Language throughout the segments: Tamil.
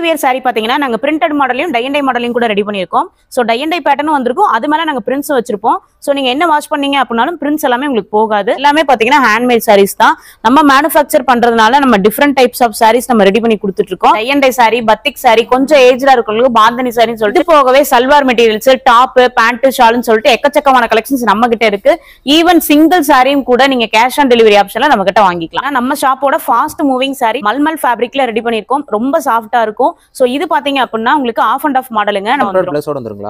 வேர் saree பாத்தீங்கன்னா நாங்க printed மாடலையும் டை அண்ட் டை மாடலையும் கூட ரெடி பண்ணிருக்கோம். சோ டை அண்ட் டை பேட்டர்னும் வந்திருக்கும். அது மேல நாங்க prints வச்சிருப்போம். சோ நீங்க என்ன வாஷ் பண்ணீங்க அப்படினாலும் prints எல்லாமே உங்களுக்கு போகாது. எல்லாமே பாத்தீங்கன்னா ஹேண்ட்மேட் sarees தான். நம்ம manufacture பண்றதுனால நம்ம different types of sarees நம்ம ரெடி பண்ணி கொடுத்துட்டு இருக்கோம். Tie and dye saree, batik saree, கொஞ்சம் ஏஜ்டா இருக்கவங்களுக்கு பாந்தனி சாரின்னு சொல்லிட்டு போகவே சல்வார் மெட்டீரியல்ஸ், டாப், பேண்ட், ஷால்னு சொல்லிட்டு எக்கச்சக்கமான கலெக்ஷன்ஸ் நம்ம கிட்ட இருக்கு. ஈவன் சிங்கிள் சாரியும் கூட நீங்க கேஷ் ஆன் டெலிவரி ஆப்ஷன்ல நம்ம கிட்ட வாங்கிக்கலாம். நம்ம ஷாப்போட ஃபாஸ்ட் மூவிங் saree மல்மல் ஃபேப்ரிக்ல ரெடி பண்ணிருக்கோம். ரொம்ப சாஃப்ட்டா இருக்கும். சோ இது பாத்தீங்க அப்படின்னா உங்களுக்கு ஆஃப் அண்ட் ஆஃப் மாடலுங்க.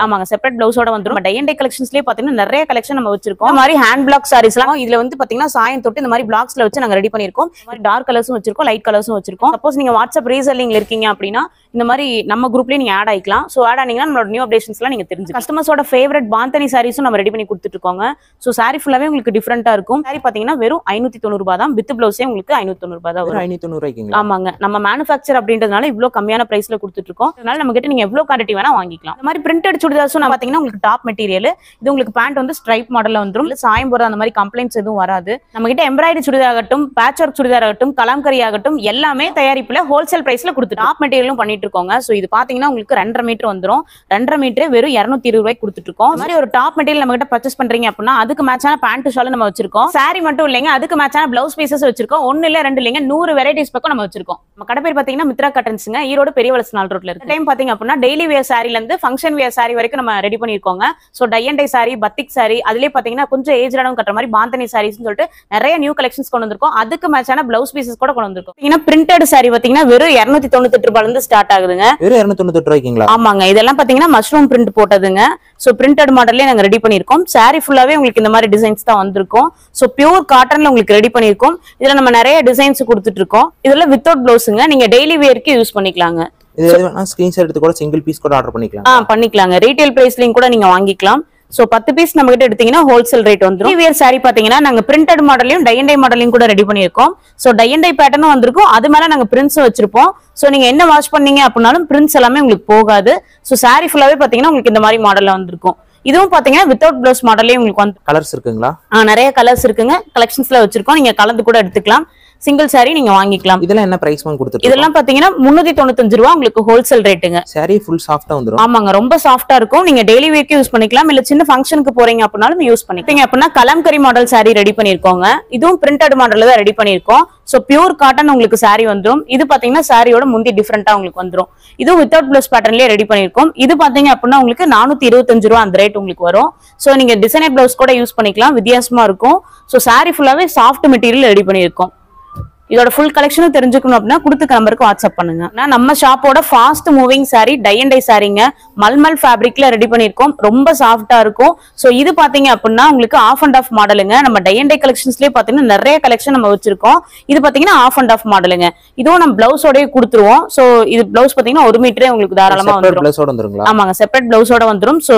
ஆமாங்க, செப்பரேட் பிளவுஸோட வந்துரும். டை அண்ட் டை கலெக்ஷன்ஸ்லயே பாத்தீங்கன்னா நிறைய கலெக்ஷன் நம்ம வச்சிருக்கோம். இந்த மாதிரி ஹேண்ட் பிளாக் சாரீஸ்லாம் இதுல வந்து பாத்தீங்கன்னா சாயம் தொட்டு இந்த மாதிரி பிளாக்ஸ்ல வச்சு நாங்க ரெடி பண்ணிருக்கோம். இந்த மாதிரி டார்க் கலர்ஸும் வச்சிருக்கோம், லைட் கலர்ஸும் வச்சிருக்கோம். சப்போஸ் நீங்க வாட்ஸ்அப் ரீசெல்லிங்ல இருக்கீங்க அப்படின்னா இந்த மாதிரி நம்ம குரூப்லயே நீங்க ஆட் ஆயிக்கலாம். சோ ஆட் ஆனீங்கன்னா நம்மளோட நியூ அப்டேஷன்ஸ்லாம் நீங்க தெரிஞ்சு கஸ்டமர்ஸோட ஃபேவரட் பாந்தனி சாரீஸும் நம்ம ரெடி பண்ணி கொடுத்துட்டு இருக்கோங்க. சோ சாரி ஃபுல்லாவே உங்களுக்கு டிஃபரெண்டா இருக்கும். சாரி பாத்தீங்கன்னா வெறும் 590 ரூபாய் தான். வித் பிளவுஸே உங்களுக்கு 590 ரூபாய் தான் வரும். 590 ரூபாய்க்கு. ஆமாங்க, நம்ம மேனுஃபேக்சர் அப்படின்றதுனால இவ்ளோ கம்மியான பிரைஸ்ல கொடுத்துட்டு இருக்கோம். அதனால நம்ம கிட்ட நீங்க எவ்வளவு குவாண்டிட்டி வேணா வாங்கிக்கலாம். இந்த மாதிரி பிரிண்டட் சுடிதார்ஸும் நான் பாத்தீங்கன்னா உங்களுக்கு டாப் மெட்டீரியல் இது உங்களுக்கு பேண்ட் வந்து ஸ்ட்ரைப் மாடல்ல வந்துரும். சாயம் போற அந்த மாதிரி கம்ப்ளைண்ட்ஸ் எதுவும் வராது. நம்ம கிட்ட எம்ப்ராய்டரி சுடிதார் ஆகட்டும், பேட்ச் ஒர்க் சுடிதார் ஆகட்டும், கலாம்கரி ஆகட்டும் எல்லாமே தயாரிப்புல ஹோல்சேல் பிரைஸ்ல கொடுத்து டாப் மெட்டீரியலும் பண்ணிட்டு இருக்கோங்க. சோ இது பாத்தீங்கன்னா உங்களுக்கு 2.5 மீட்டர் வந்துரும். 2.5 மீட்டர் வெறும் 220 ரூபாய்க்கு கொடுத்துட்டு இருக்கோம். இந்த மாதிரி ஒரு டாப் மெட்டீரியல் நம்ம கிட்ட பர்ச்சேஸ் பண்றீங்க அப்படின்னா அதுக்கு மேட்சான பேண்ட் ஷால் நம்ம வச்சிருக்கோம். சாரி மட்டும் இல்லைங்க, அதுக்கு மேட்சான பிளவுஸ் பீசஸ் வச்சிருக்கோம். 1 இல்ல 2 இல்லைங்க, 100 வெரைட்டிஸ் பக்கம் நம்ம வச்சிருக்கோம். நம்ம கடை பேர் பாத்தீங்கன்னா மித்ரா கட்டன்ஸ்ங்க, ஈரோடு பெரிய வளஸ் 4 ரோட்ல இருக்கு. டைம் பாத்தீங்க அப்படின்னா டெய்லி வேர் சாரில இருந்து ஃபங்க்ஷன் வேர் சாரி வரைக்கும் நம்ம ரெடி பண்ணிருக்கோங்க. So tie and dye sari, batik sari, அதுலயே பாத்தீங்கன்னா கொஞ்சம் ஏஜ்டாவும் கட்டுற மாதிரி பாந்தனி சாரீஸ்னு சொல்லிட்டு நிறைய நியூ கலெக்ஷன்ஸ் கொண்டு வந்திருக்கோம். அதுக்கு மேட்சான பிளவுஸ் பீசஸ் கூட கொண்டு வந்திருக்கோம். பாத்தீங்கன்னா பிரிண்டட் சாரி பாத்தீங்கன்னா வெறும் 298 ரூபாயில இருந்து ஸ்டார்ட் ஆகுதுங்க. வெறும் 298 ரூபாய்க்குங்களா? ஆமாங்க, இதெல்லாம் பாத்தீங்கன்னா மஷ்ரூம் பிரிண்ட் போட்டதுங்க. சோ பிரிண்டட் மாடல்லே நாங்க ரெடி பண்ணிருக்கோம். சாரி ஃபுல்லாவே உங்களுக்கு இந்த மாதிரி டிசைன்ஸ் தான் வந்திருக்கும். சோ பியூர் காட்டன்ல உங்களுக்கு ரெடி பண்ணிருக்கோம். இதுல நம்ம நிறைய டிசைன்ஸ் கொடுத்துட்டு இருக்கோம். இதுல வித்தவுட் பிளவுஸ்ங்க, நீங்க டெய்லி வேர்க்கு யூஸ் பண்ணிக்கலாங்க. இது வேணா ஸ்கிரீன்ஷாட் எடுத்து கூட சிங்கிள் பீஸ் கூட ஆர்டர் பண்ணிக்கலாம். பண்ணிக்கலாங்க. ரீட்டைல் பிரைஸ்லயும் கூட நீங்க வாங்கிக்கலாம். சோ 10 பீஸ் நம்ம கிட்ட எடுத்தீங்கன்னா ஹோல்சேல் ரேட் வந்துரும். வேர் சாரி பாத்தீங்கன்னா நாங்க பிரிண்டட் மாடலையும் டை அண்ட் டை மாடலையும் கூட ரெடி பண்ணிருக்கோம். சோ டை அண்ட் டை பேட்டர்னும் வந்திருக்கும். அது மேல நாங்க பிரிண்ட்ஸும் வச்சிருப்போம். சோ நீங்க என்ன வாஷ் பண்ணீங்க அப்படினாலும் பிரிண்ட்ஸ் எல்லாமே உங்களுக்கு போகாது. சோ சாரி ஃபுல்லாவே பாத்தீங்கன்னா உங்களுக்கு இந்த மாதிரி மாடல்ல வந்திருக்கும். இதுவும் பாத்தீங்கன்னா வித்தவுட் பிளவுஸ் மாடல்லே உங்களுக்கு வந்து கலர்ஸ் இருக்குங்களா? நிறைய கலர்ஸ் இருக்குங்க. கலெக்ஷன்ஸ்ல வச்சிருக்கோம். நீங்க கலந்து கூட எடுத்துக்கலாம். சிங்கிள் சாரி நீங்க வாங்கிக்கலாம். இதெல்லாம் என்ன பிரைஸ் கொடுத்துட்டு? இதெல்லாம் பாத்தீங்கன்னா 395 ரூபாய் உங்களுக்கு ஹோல்சேல் ரேட்டுங்க. சாரி ஃபுல் சாஃப்ட்டா வந்துரும். ஆமாங்க, ரொம்ப சாஃப்ட்டா இருக்கும். நீங்க டெய்லி வேர்க்கு யூஸ் பண்ணிக்கலாம். இல்ல சின்ன ஃபங்க்ஷனுக்கு போறீங்க அப்படினாலும் யூஸ் பண்ணிக்கலாம். அப்படின்னா கலாம்கரி மாடல் சாரி ரெடி பண்ணிருக்கோங்க. இதுவும் பிரிண்டட் மாடல்ல தான் ரெடி பண்ணிருக்கோம். சோ பியூர் காட்டன் உங்களுக்கு சாரி வந்துரும். இது பாத்தீங்கன்னா சாரியோட முந்தி டிஃபரெண்டா உங்களுக்கு வந்துரும். இது வித்தவுட் பிளவுஸ் பேட்டர்ன்லயே ரெடி பண்ணிருக்கோம். இது பாத்தீங்க அப்படின்னா உங்களுக்கு 425 ரூபாய் அந்த ரேட் உங்களுக்கு வரும். சோ நீங்க டிசைனர் பிளவுஸ் கூட யூஸ் பண்ணிக்கலாம். வித்தியாசமா இருக்கும். சோ சாரி ஃபுல்லாவே சாஃப்ட் மெட்டீரியல் ரெடி பண்ணிருக்கோம். இதோட ஃபுல் கலெக்ஷனும் தெரிஞ்சுக்கணும் அப்படின்னா கொடுத்துக்க நம்பருக்கு வாட்ஸ்அப் பண்ணுங்க. நம்ம ஷாப்போட fast moving sari tie and dye சாரிங்க, மல்மல் ஃபேப்ரிக்ல ரெடி பண்ணிருக்கோம். ரொம்ப சாஃப்ட்டா இருக்கும். சோ இது பாத்தீங்க அப்படின்னா உங்களுக்கு ஆஃப் அண்ட் ஆஃப் மாடலுங்க. நம்ம டை அண்ட் டை கலெக்ஷன்ஸ்லயே பாத்தீங்கன்னா நிறைய கலெக்ஷன் நம்ம வச்சிருக்கோம். இது பாத்தீங்கன்னா ஆஃப் அண்ட் ஆஃப் மாடலுங்க. இதுவும் நம்ம பிளவுஸோடய கொடுத்துருவோம். சோ இது பிளவுஸ் பாத்தீங்கன்னா 1 மீட்டரே உங்களுக்கு தாராளமா வந்துரும். ஆமாங்க, செப்பரேட் பிளவுஸோட வந்துரும். சோ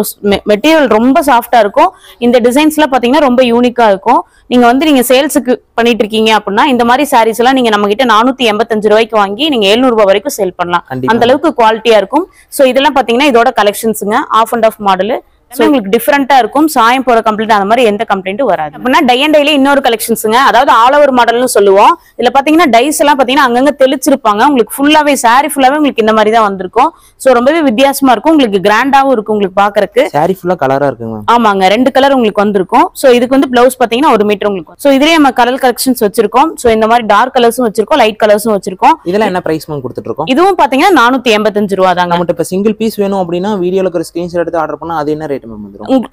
மெட்டீரியல் ரொம்ப சாஃப்ட்டா இருக்கும். இந்த டிசைன்ஸ்ல பாத்தீங்கன்னா ரொம்ப யூனிக்கா இருக்கும். நீங்க சேல்ஸுக்கு பண்ணிட்டு இருக்கீங்க அப்படின்னா இந்த மாதிரி சாரீஸ் எல்லாம் நீங்க நம்ம கிட்ட 485 ரூபாய்க்கு வாங்கி நீங்க 700 ரூபாய் வரைக்கும் சேல் பண்ணலாம். அந்த அளவுக்கு குவாலிட்டியா இருக்கும். சோ இதெல்லாம் பாத்தீங்கன்னா இதோட கலெக்ஷன்ஸ்ங்க, half and half model. So உங்களுக்கு டிஃபரெண்டா இருக்கும். சாயம் போற கம்ப்ளைண்ட் அந்த மாதிரி எந்த கம்ப்ளைண்ட்டும் வராது. அப்படின்னா டை அண்ட் டைல இன்னொரு கலெக்ஷன்ஸ்ங்க, அதாவது ஆல் ஓவர் மாடல்னு சொல்லுவோம். இதுல பாத்தீங்கன்னா டைஸ் எல்லாம் பாத்தீங்கன்னா அங்கங்க தெளிச்சிருப்பாங்க. உங்களுக்கு ஃபுல்லாவே சாரி ஃபுல்லாவே உங்களுக்கு இந்த மாதிரி தான் வந்திருக்கும். சோ ரொம்பவே வித்தியாசமா இருக்கும். உங்களுக்கு கிராண்டாவும் இருக்கும் உங்களுக்கு பாக்குறதுக்கு. சாரி ஃபுல்லா கலரா இருக்குங்க. ஆமாங்க, 2 கலர் உங்களுக்கு வந்திருக்கும். சோ இதுக்கு வந்து பிளவுஸ் பாத்தீங்கன்னா 1 மீட்டர் உங்களுக்கு. சோ இதுலயே நம்ம கலர் கலெக்ஷன்ஸ் வச்சிருக்கோம். சோ இந்த மாதிரி டார்க் கலர்ஸும் வச்சிருக்கோம், லைட் கலர்ஸும் வச்சிருக்கோம். இதெல்லாம் என்ன பிரைஸ் கொடுத்துட்டு இருக்கோம்? இதுவும் பாத்தீங்கன்னா 485 ரூபாய் தாங்க. நம்ம இப்ப சிங்கிள் பீஸ் வேணும் அப்படின்னா வீடியோல ஒரு ஸ்கிரீன்ஷாட் எடுத்து ஆர்டர் பண்ணா அது என்ன ரேட்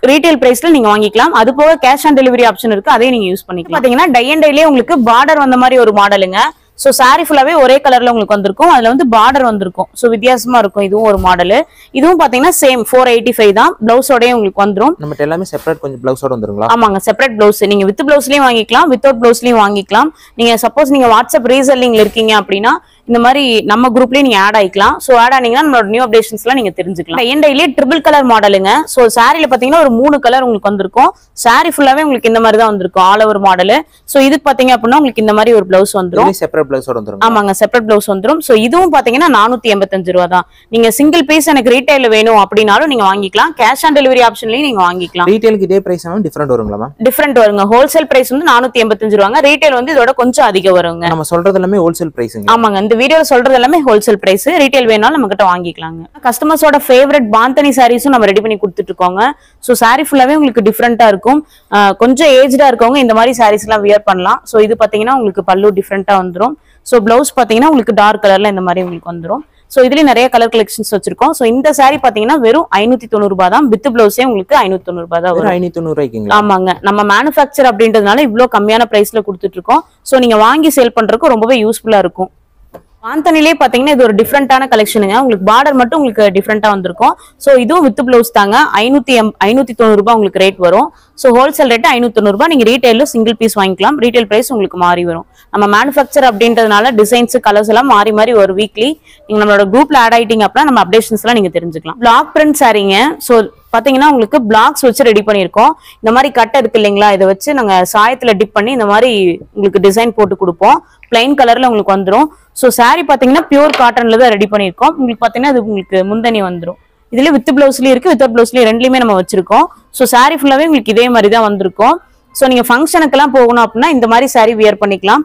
ரீட்டைல் பிரைஸ்ல நீங்க வாங்கிக்கலாம். அது போக கேஷ் ஆன் டெலிவரி ஆப்ஷன் இருக்கு, அதையும் நீங்க யூஸ் பண்ணிக்கலாம். பாத்தீங்கன்னா டை அண்ட் டைலயே உங்களுக்கு பார்டர் வந்த மாதிரி ஒரு மாடலுங்க. சோ சாரி ஃபுல்லாவே ஒரே கலர்ல உங்களுக்கு வந்திருக்கும். அதுல வந்து பார்டர் வந்திருக்கும். சோ வித்தியாசமா இருக்கும். இதுவும் ஒரு மாடல். இதுவும் பாத்தீங்கன்னா சேம் 485 தான். பிளவுஸோடயே உங்களுக்கு வந்துரும். நம்ம எல்லாமே செப்பரேட் கொஞ்சம் பிளவுஸோட வந்துருங்களா? ஆமாங்க, செப்பரேட் பிளவுஸ் நீங்க வித் பிளவுஸ்லயும் வாங்கிக்கலாம், வித்தவுட் பிளவுஸ்லயும் வாங்கிக்கலாம். நீங்க சப்போஸ் நீங்க வாட்ஸ்அப் ரீசெல்லிங்ல இருக்கீங்க அப்படின்னா இந்த மாதிரி நம்ம குரூப்லயே நீங்க ஆட் ஆயிக்கலாம். சோ ஆட் ஆனீங்கன்னா நம்மளோட நியூ அப்டேஷன்ஸ்லாம் நீங்க தெரிஞ்சுக்கலாம். டை அண்ட் டைலயே ட்ரிபிள் கலர் மாடலுங்க. சோ சாரில பாத்தீங்கன்னா ஒரு 3 கலர் உங்களுக்கு வந்திருக்கும். சாரி ஃபுல்லாவே உங்களுக்கு இந்த மாதிரி தான் வந்திருக்கும், ஆல் ஓவர் மாடல். சோ இதுக்கு பாத்தீங்க அப்படின்னா உங்களுக்கு இந்த மாதிரி ஒரு பிளவுஸ் வந்துரும். செப்பரேட் பிளவுஸோட வந்துரும். ஆமாங்க, செப்பரேட் பிளவுஸ் வந்துரும். சோ இதுவும் பாத்தீங்கன்னா 485 ரூபாய் தான். நீங்க சிங்கிள் பீஸ் எனக்கு ரீட்டைல் வேணும் அப்படினாலும் நீங்க வாங்கிக்கலாம். கேஷ் ஆன் டெலிவரி ஆப்ஷன்லயும் நீங்க வாங்கிக்கலாம். ரீட்டைலுக்கு இதே பிரைஸ் ஆனா டிஃபரண்ட் வருங்களா மேம்? டிஃபரண்ட் வருங்க. ஹோல்சேல் பிரைஸ் வந்து 485 ரூபாங்க. ரீட்டைல் வந்து இதோட கொஞ்சம் அதிகம் வருங்க. நம்ம சொல்றது எல்லாமே ஹோல்சேல் பிரைஸ்ங்க. ஆமாங்க, இந்த வீடியோல சொல்றது எல்லாமே ஹோல்சேல் பிரைஸ், ரீட்டைல் வேணாலும் நம்ம கிட்ட வாங்கிக்கலாங்க. கஸ்டமர்ஸோட ஃபேவரட் பாந்தனி சாரீஸும் நம்ம ரெடி பண்ணி கொடுத்துட்டு இருக்கோங்க. ஸோ சாரீ ஃபுல்லாவே உங்களுக்கு டிஃப்ரெண்டா இருக்கும். கொஞ்சம் ஏஜ்டா இருக்கவங்க இந்த மாதிரி சாரீஸ் எல்லாம் வியர் பண்ணலாம். ஸோ இது பாத்தீங்கன்னா உங்களுக்கு பல்லு டிஃப்ரெண்டா வந்துடும். ஸோ பிளவுஸ் பாத்தீங்கன்னா உங்களுக்கு டார்க் கலர்ல இந்த மாதிரி உங்களுக்கு வந்துடும். சோ இதுலயும் நிறைய கலர் கலெக்ஷன்ஸ் வச்சிருக்கோம். சோ இந்த சாரி பாத்தீங்கன்னா வெறும் 590 ரூபாய் தான். வித் பிளவுஸே உங்களுக்கு 590 ரூபாய் தான் வரும். 590 ரூபாய்க்குங்களா? ஆமாங்க, நம்ம மேனுஃபேக்சர் அப்படின்றதுனால இவ்வளவு கம்மியான பிரைஸ்ல கொடுத்துட்டு இருக்கோம். சோ நீங்க வாங்கி சேல் பண்றதுக்கு ரொம்பவே யூஸ்ஃபுல்லா இருக்கும். பாந்தனிலே பாத்தீங்கன்னா இது ஒரு டிஃப்ரெண்டான கலெக்ஷனுங்க. உங்களுக்கு பார்டர் மட்டும் உங்களுக்கு டிஃப்ரெண்டா வந்திருக்கும். சோ இதுவும் வித் பிளவுஸ் தாங்க. 590 ரூபாய் உங்களுக்கு ரேட் வரும். சோ ஹோல்சேல் ரேட் 590 ரூபாய். நீங்க ரீட்டைல்ல சிங்கிள் பீஸ் வாங்கிக்கலாம். ரீட்டைல் பிரைஸ் உங்களுக்கு மாறி வரும். நம்ம மேனுஃபேக்சர் அப்படின்றதுனால டிசைன்ஸ் கலர்ஸ் எல்லாம் மாறி மாறி ஒரு வீக்லி நீங்க நம்மளோட குரூப்ல ஆட் ஆயிட்டீங்க அப்படின்னா நம்ம அப்டேஷன்ஸ் எல்லாம் நீங்க தெரிஞ்சுக்கலாம். Black print சாரீங்க. சோ பாத்தீங்கன்னா உங்களுக்கு பிளாக்ஸ் வச்சு ரெடி பண்ணிருக்கோம். இந்த மாதிரி கட்டை இருக்கு இல்லைங்களா, இதை வச்சு நாங்க சாயத்துல டிப் பண்ணி இந்த மாதிரி உங்களுக்கு டிசைன் போட்டு கொடுப்போம். பிளைன் கலர்ல உங்களுக்கு வந்துடும். சோ சாரி பாத்தீங்கன்னா பியூர் காட்டன்ல தான் ரெடி பண்ணிருக்கோம். உங்களுக்கு பாத்தீங்கன்னா இது உங்களுக்கு முந்தனி வந்துடும். இதுல வித் பிளவுஸ்லயும் இருக்கு, வித் பிளவுஸ்லயும் ரெண்டுலயுமே நம்ம வச்சிருக்கோம். சோ சாரி ஃபுல்லாவே உங்களுக்கு இதே மாதிரி தான் வந்திருக்கும். சோ நீங்க ஃபங்க்ஷனுக்கு எல்லாம் போகணும் அப்படின்னா இந்த மாதிரி சாரி வியர் பண்ணிக்கலாம்.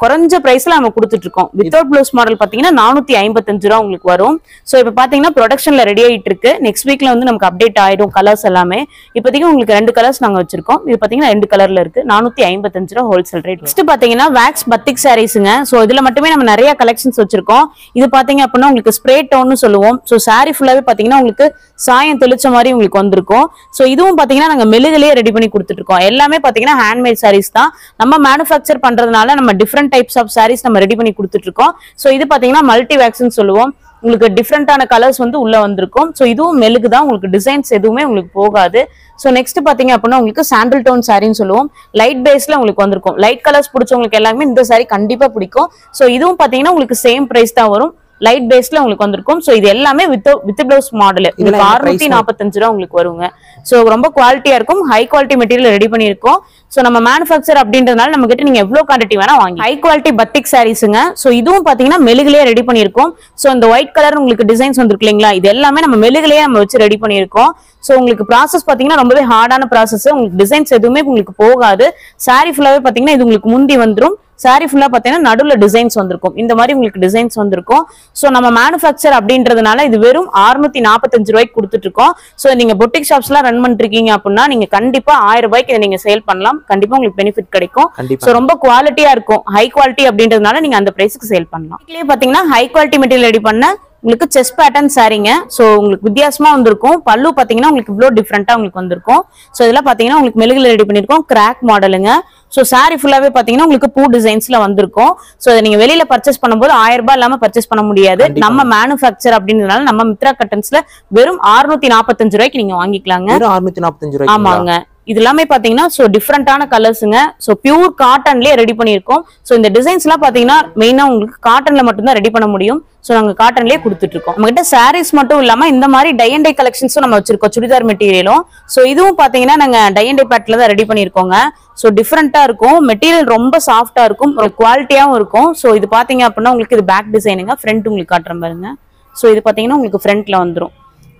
குறைஞ்ச பிரைஸ்ல நம்ம கொடுத்துட்டு இருக்கோம். வித்தவுட் பிளவுஸ் மாடல் பாத்தீங்கன்னா 455 ரூபா உங்களுக்கு வரும். சோ இப்ப பாத்தீங்கன்னா ப்ரொடக்ஷன்ல ரெடி ஆயிட்டு இருக்கு. நெக்ஸ்ட் வீக்ல வந்து நமக்கு அப்டேட் ஆயிடும் கலர்ஸ் எல்லாமே. இப்போதைக்கு உங்களுக்கு 2 கலர்ஸ் நாங்க வச்சிருக்கோம். இது பாத்தீங்கன்னா 2 கலர்ல இருக்கு. 455 ரூபா ஹோல்சேல் ரேட். நெக்ஸ்ட் பாத்தீங்கன்னா வேக்ஸ் பத்திக் சாரீஸ்ங்க. சோ இதுல மட்டுமே நம்ம நிறைய கலெக்ஷன்ஸ் வச்சிருக்கோம். இது பாத்தீங்க அப்படின்னா உங்களுக்கு ஸ்ப்ரே டோன்னு சொல்லுவோம். சோ சாரி ஃபுல்லாவே பாத்தீங்கன்னா உங்களுக்கு சாயம் தெளிச்ச மாதிரி உங்களுக்கு வந்திருக்கும். சோ இதுவும் பாத்தீங்கன்னா நாங்க மெழுகுலயே ரெடி பண்ணி கொடுத்துட்டு இருக்கோம். எல்லாமே பாத்தீங்கன்னா ஹேண்ட்மேட் சாரீஸ் தான். நம்ம மேனுஃபேக்சர் பண்றதுனால நம்ம டிஃப்ரெண்ட் டைப்ஸ் ஆஃப் சாரீஸ் நம்ம ரெடி பண்ணி கொடுத்துட்டு இருக்கோம். சோ இது பாத்தீங்கன்னா மல்டி வேக்ஸ்னு சொல்லுவோம். உங்களுக்கு டிஃப்ரெண்டான கலர்ஸ் வந்து உள்ள வந்திருக்கும். சோ இதுவும் மெழுகு தான். உங்களுக்கு டிசைன்ஸ் எதுவுமே உங்களுக்கு போகாது. சோ நெக்ஸ்ட் பாத்தீங்க அப்படின்னா உங்களுக்கு சாண்டில் டோன் சாரின்னு சொல்லுவோம். லைட் பேஸ்ல உங்களுக்கு வந்திருக்கும். லைட் கலர்ஸ் பிடிச்சவங்களுக்கு எல்லாமே இந்த சாரி கண்டிப்பா பிடிக்கும். சோ இதுவும் பாத்தீங்கன்னா உங்களுக்கு சேம் பிரைஸ் தான் வரும். லைட் பேஸ்ல உங்களுக்கு வந்திருக்கும். சோ இது எல்லாமே வித் பிளவுஸ் மாடல். 645 ரூபா உங்களுக்கு வருங்க. சோ ரொம்ப குவாலிட்டியா இருக்கும். ஹை குவாலிட்டி மெட்டீரியல் ரெடி பண்ணிருக்கோம். சோ நம்ம மேனுஃபேக்சர் அப்படின்றதுனால நம்ம கிட்ட நீங்க எவ்வளவு குவான்டிட்டி வேணா வாங்கி. ஹை குவாலிட்டி பத்திக் சாரீஸ்ங்க. சோ இதுவும் பாத்தீங்கன்னா மெழுகுலயே ரெடி பண்ணிருக்கோம். சோ இந்த ஒயிட் கலர் உங்களுக்கு டிசைன்ஸ் வந்திருக்கு இல்லைங்களா, இது எல்லாமே நம்ம மெழுகுலயே நம்ம வச்சு ரெடி பண்ணிருக்கோம். சோ உங்களுக்கு ப்ராசஸ் பாத்தீங்கன்னா ரொம்பவே ஹார்டான ப்ராசஸ். உங்களுக்கு டிசைன்ஸ் எதுவுமே உங்களுக்கு போகாது. சாரி ஃபுல்லாவே பாத்தீங்கன்னா இது உங்களுக்கு முந்தி வந்துடும். சாரி ஃபுல்லா பாத்தீங்கன்னா நடுவுல டிசைன்ஸ் வந்திருக்கும். இந்த மாதிரி உங்களுக்கு டிசைன்ஸ் வந்திருக்கும். சோ நம்ம மேனுஃபேக்சர் அப்படின்றதுனால இது வெறும் 645 ரூபாய்க்கு கொடுத்துட்டு இருக்கோம். சோ நீங்க பொட்டிக் ஷாப்ஸ் எல்லாம் ரன் பண்ணிருக்கீங்க அப்படின்னா நீங்க கண்டிப்பா 1000 ரூபாய்க்கு இதை நீங்க சேல் பண்ணலாம். கண்டிப்பா உங்களுக்கு பெனிஃபிட் கிடைக்கும். சோ ரொம்ப குவாலிட்டியா இருக்கும். ஹை குவாலிட்டி அப்படின்றதுனால நீங்க அந்த பிரைஸ்க்கு சேல் பண்ணலாம். இதுலயே பாத்தீங்கன்னா ஹை குவாலிட்டி மெட்டீரியல் ரெடி பண்ண உங்களுக்கு செஸ்ட் பேட்டர்ன் சாரீங்க. சோ உங்களுக்கு வித்தியாசமா வந்திருக்கும். பல்லு பாத்தீங்கன்னா உங்களுக்கு இவ்வளவு டிஃப்ரெண்டா உங்களுக்கு வந்திருக்கும். சோ இதெல்லாம் பாத்தீங்கன்னா உங்களுக்கு மெழுகுல ரெடி பண்ணிருக்கோம். கிராக் மாடலுங்க. சோ சாரி ஃபுல்லாவே பாத்தீங்கன்னா உங்களுக்கு பூ டிசைன்ஸ்ல வந்திருக்கும். சோ நீங்க வெளியில பர்ச்சேஸ் பண்ணும்போது 1000 ரூபாய் இல்லாம பர்ச்சேஸ் பண்ண முடியாது. நம்ம மேனுஃபேக்சர் அப்படின்றதுனால நம்ம மித்ரா கட்டன்ஸ்ல வெறும் 645 ரூபாய்க்கு நீங்க வாங்கிக்கலாங்க. 645 ரூபாய். ஆமாங்க. இது எல்லாமே பாத்தீங்கன்னா சோ டிஃப்ரெண்டான கலர்ஸுங்க. சோ பியூர் காட்டன்லயே ரெடி பண்ணிருக்கோம். சோ இந்த டிசைன்ஸ் எல்லாம் பாத்தீங்கன்னா மெயினா உங்களுக்கு காட்டன்ல மட்டும் தான் ரெடி பண்ண முடியும். சோ நாங்க காட்டன்லயே கொடுத்துட்டு இருக்கோம். நம்ம கிட்ட சாரீஸ் மட்டும் இல்லாம இந்த மாதிரி டை அண்ட் டை கலெக்ஷன்ஸும் நம்ம வச்சிருக்கோம். சுடிதார் மெட்டீரியலும். சோ இதுவும் பாத்தீங்கன்னா நாங்க டை அண்ட் டை பேட்ல தான் ரெடி பண்ணிருக்கோங்க. சோ டிஃப்ரெண்டா இருக்கும். மெட்டீரியல் ரொம்ப சாஃப்டா இருக்கும். ஒரு குவாலிட்டியாவும் இருக்கும். சோ இது பாத்தீங்க அப்படின்னா உங்களுக்கு இது பேக் டிசைனுங்க. ஃப்ரண்ட் உங்களுக்கு காட்டுறேன் பாருங்க. சோ இது பாத்தீங்கன்னா உங்களுக்கு ஃப்ரண்ட்ல வந்துடும்.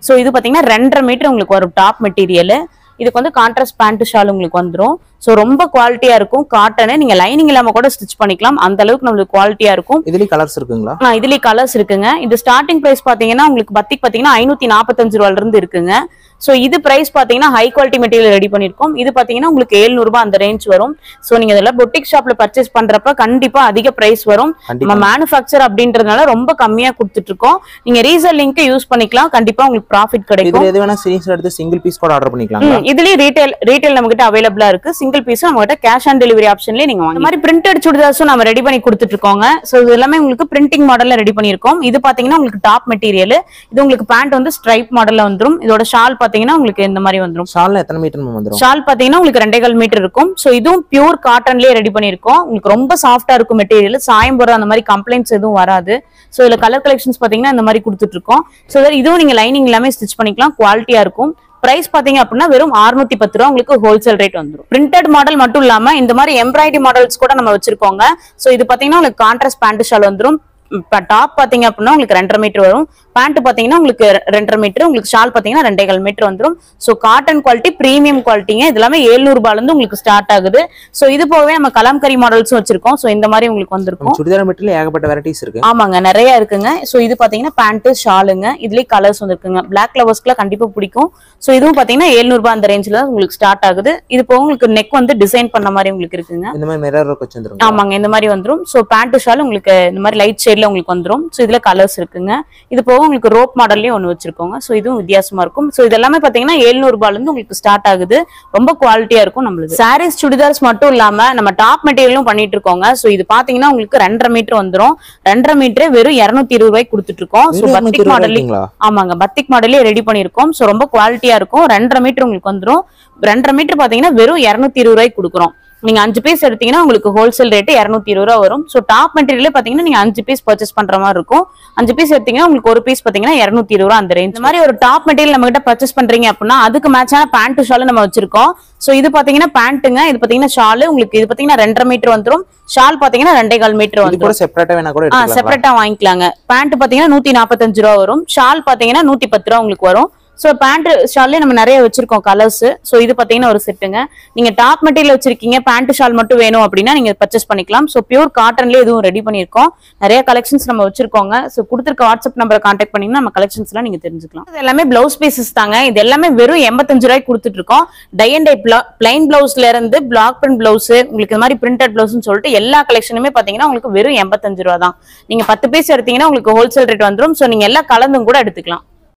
சோ இது பாத்தீங்கன்னா 2.5 மீட்டர் உங்களுக்கு வரும் டாப் மெட்டீரியல். இதுக்கு வந்து கான்ட்ராஸ்ட் பேண்ட் ஷால் உங்களுக்கு வந்துடும். சோ ரொம்ப குவாலிட்டியா இருக்கும். காட்டனு நீங்க லைனிங் இல்லாம கூட ஸ்டிச் பண்ணிக்கலாம். அந்த அளவுக்கு நம்மளுக்கு குவாலிட்டியா இருக்கும். இதுலயே கலர்ஸ் இருக்குங்களா? இதுலயே கலர்ஸ் இருக்குங்க. இது ஸ்டார்டிங் பிரைஸ் பாத்தீங்கன்னா உங்களுக்கு பத்திக் பாத்தீங்கன்னா 545 ரூபாயில இருந்து இருக்குங்க. சோ இது பிரைஸ் பாத்தீங்கன்னா ஹை குவாலிட்டி மெட்டீரியல் ரெடி பண்ணிருக்கோம். இது பாத்தீங்கன்னா உங்களுக்கு 700 ரூபாய் அந்த ரேஞ்ச் வரும். சோ நீங்க இதெல்லாம் பொட்டிக் ஷாப்ல பர்ச்சேஸ் பண்றப்ப கண்டிப்பா அதிக பிரைஸ் வரும். நம்ம மேனுஃபேக்சர் அப்படின்றதுனால ரொம்ப கம்மியா கொடுத்துட்டு இருக்கோம். நீங்க ரீசேல் லிங்க் யூஸ் பண்ணிக்கலாம். கண்டிப்பா உங்களுக்கு ப்ராஃபிட் கிடைக்கும். இது எது வேணா ஸ்கிரீன்ஷாட் எடுத்து சிங்கிள் பீஸ் கூட ஆர்டர் பண்ணிக்கலாம். இதுலயே ரீட்டைல் நம்ம கிட்ட அவைலபிளா இருக்கு. சிங்கிள் பீஸ் நம்ம கிட்ட கேஷ் ஆன் டெலிவரி ஆப்ஷன்லயே நீங்க வாங்க. இந்த மாதிரி பிரிண்டட் சுடிதார்ஸும் நம்ம ரெடி பண்ணி கொடுத்துட்டு இருக்கோங்க. சோ இது எல்லாமே உங்களுக்கு பிரிண்டிங் மாடல்ல ரெடி பண்ணிருக்கோம். இது பாத்தீங்கன்னா உங்களுக்கு டாப் மெட்டீரியல். இது உங்களுக்கு பேண்ட் வந்து ஸ்ட்ரைப் மாடல்ல வந்துரும். இதோட ஷால் பாத்தீங்கன்னா உங்களுக்கு இந்த மாதிரி வந்துரும். ஷால்ல எத்தனை மீட்டர் வந்துரும்? ஷால் பாத்தீங்கன்னா உங்களுக்கு 2.25 மீட்டர் இருக்கும். சோ இதுவும் பியூர் காட்டன்லயே ரெடி பண்ணிருக்கோம். உங்களுக்கு ரொம்ப சாஃப்டா இருக்கும் மெட்டீரியல். சாயம் போற அந்த மாதிரி கம்ப்ளைண்ட்ஸ் எதுவும் வராது. சோ இதுல கலர் கலெக்ஷன்ஸ் பாத்தீங்கன்னா இந்த மாதிரி கொடுத்துட்டு இருக்கோம். சோ இதுவும் நீங்க லைனிங் எல்லாமே ஸ்டிச் பண்ணிக்கலாம். குவாலிட்டியா இருக்கும். பிரைஸ் பாத்தீங்க அப்படின்னா வெறும் 610 ரூபாய் உங்களுக்கு ஹோல்சேல் ரேட் வந்துடும். பிரிண்டட் மாடல் மட்டும் இல்லாம இந்த மாதிரி எம்ப்ராய்டரி மாடல்ஸ் கூட நம்ம வச்சிருக்கோங்க. சோ இது பாத்தீங்கன்னா உங்களுக்கு கான்ட்ராஸ்ட் பேண்ட் ஷால் வந்துடும். டாப் பாத்தீங்க அப்படின்னா உங்களுக்கு 2.5 மீட்டர் வரும். பேண்ட் பாத்தீங்கன்னா உங்களுக்கு 2.5 மீட்டர், உங்களுக்கு ஷால் பாத்தீங்கன்னா 2.25 மீட்டர் வந்துரும். சோ காட்டன் குவாலிட்டி, பிரீமியம் குவாலிட்டிங்க. இது எல்லாமே 700 ரூபாயில இருந்து உங்களுக்கு ஸ்டார்ட் ஆகுது. சோ இது போகவே நம்ம கலம்கரி மாடல்ஸும் வச்சிருக்கோம். சோ இந்த மாதிரி உங்களுக்கு வந்திருக்கும். சுடிதார் மெட்டீரியல் ஏகப்பட்ட வெரைட்டிஸ் இருக்கு. ஆமாங்க, நிறைய இருக்குங்க. சோ இது பாத்தீங்கன்னா பேண்ட் ஷாலுங்க. இதுலயே கலர்ஸ் வந்திருக்குங்க. பிளாக் லவர்ஸ்க்குலாம் கண்டிப்பா பிடிக்கும். சோ இதுவும் பாத்தீங்கன்னா 700 ரூபாய் அந்த ரேஞ்சில தான் உங்களுக்கு ஸ்டார்ட் ஆகுது. இது போக உங்களுக்கு நெக் வந்து டிசைன் பண்ண மாதிரி உங்களுக்கு இருக்குங்க. இந்த மாதிரி மிரர் ஒர்க் வச்சிருக்காங்க. ஆமாங்க, இந்த மாதிரி வந்துரும். சோ பேண்ட் ஷால் உங்களுக்கு இந்த மாதிரி லைட் ஷேட்ல உங்களுக்கு வந்துரும். சோ இதுல கலர்ஸ் இருக்குங்க. இது போக உங்களுக்கு ரோப் மாடல்லயும் ஒன்னு வச்சிருக்கோங்க. சோ இதுவும் வித்தியாசமா இருக்கும். சோ இது எல்லாமே பாத்தீங்கன்னா 700 ரூபாயில இருந்து உங்களுக்கு ஸ்டார்ட் ஆகுது. ரொம்ப குவாலிட்டியா இருக்கும் நம்மளுக்கு. சாரீஸ் சுடிதார்ஸ் மட்டும் இல்லாம நம்ம டாப் மெட்டீரியலும் பண்ணிட்டு இருக்கோங்க. சோ இது பாத்தீங்கன்னா உங்களுக்கு 2.5 மீட்டர் வந்துரும். 2.5 மீட்டர் வெறும் 220 ரூபாய்க்கு கொடுத்துட்டு இருக்கோம். சோ பத்திக் மாடல், ஆமாங்க, பத்திக் மாடலே ரெடி பண்ணிருக்கோம். சோ ரொம்ப குவாலிட்டியா இருக்கும். 2.5 மீட்டர் உங்களுக்கு வந்துரும். 2.5 மீட்டர் பாத்தீங்கன்னா வெறும் 220 ரூபாய்க்கு கொடுக்குறோம். நீங்க 5 பீஸ் எடுத்தீங்கன்னா உங்களுக்கு ஹோல்சேல் ரேட் 220 ரூபா வரும். சோ டாப் மெட்டீரியல் பாத்தீங்கன்னா நீங்க 5 பீஸ் பர்ச்சேஸ் பண்ற மாதிரி இருக்கும். 5 பீஸ் எடுத்தீங்கன்னா உங்களுக்கு ஒரு பீஸ் பாத்தீங்கன்னா 220 ரூபா அந்த ரேஞ்ச். இந்த மாதிரி ஒரு டாப் மெட்டீரியல் நம்ம கிட்ட பர்ச்சேஸ் பண்றீங்க அப்படின்னா அதுக்கு மேட்சான பேண்ட் ஷால் நம்ம வச்சிருக்கோம். சோ இது பாத்தீங்கன்னா பேண்ட்டுங்க, இது பாத்தீங்கன்னா ஷால். உங்களுக்கு இது பாத்தீங்கன்னா 2.5 மீட்டர் வந்துரும். ஷால் பாத்தீங்கன்னா 2.25 மீட்டர் வந்துரும். செப்பரேட்டா வேணா கூட எடுத்துக்கலாம். செப்பரேட்டா வாங்கிக்கலாங்க. பேண்ட் பாத்தீங்கன்னா 145 ரூபா வரும். ஷால் பாத்தீங்கன்னா 110 ரூபா உங்களுக்கு வரும். சோ பேண்ட் ஷால்ல நம்ம நிறைய வச்சிருக்கோம் கலர்ஸ். சோ இது பாத்தீங்கன்னா ஒரு செட்டுங்க. நீங்க டாப் மெட்டீரியல் வச்சிருக்கீங்க, பேண்ட் ஷால் மட்டும் வேணும் அப்படின்னா நீங்க பர்ச்சேஸ் பண்ணிக்கலாம். சோ பியூர் காட்டன்ல இதுவும் ரெடி பண்ணிருக்கோம். நிறைய கலெக்ஷன்ஸ் நம்ம வச்சிருக்கோங்க. சோ கொடுத்திருக்க வாட்ஸ்அப் நம்பரை கான்டாக்ட் பண்ணீங்கன்னா நம்ம கலெக்ஷன்ஸ் எல்லாம் நீங்க தெரிஞ்சுக்கலாம். இது எல்லாமே பிளவுஸ் பீசஸ் தாங்க. இது எல்லாமே வெறும் 85 ரூபாய்க்கு கொடுத்துட்டு இருக்கோம். டை அண்ட் டை பிளைன் பிளவுஸ்ல இருந்து பிளாக் பிரிண்ட் பிளவுஸ், உங்களுக்கு இந்த மாதிரி பிரிண்டட் பிளவுஸ்னு சொல்லிட்டு எல்லா கலெக்ஷனுமே பாத்தீங்கன்னா உங்களுக்கு வெறும் 85 ரூபா தான். நீங்க 10 பீஸ் எடுத்தீங்கன்னா உங்களுக்கு ஹோல்சேல் ரேட் வந்துரும். சோ நீங்க எல்லாம் கலந்தும் கூட எடுத்துக்கலாம்.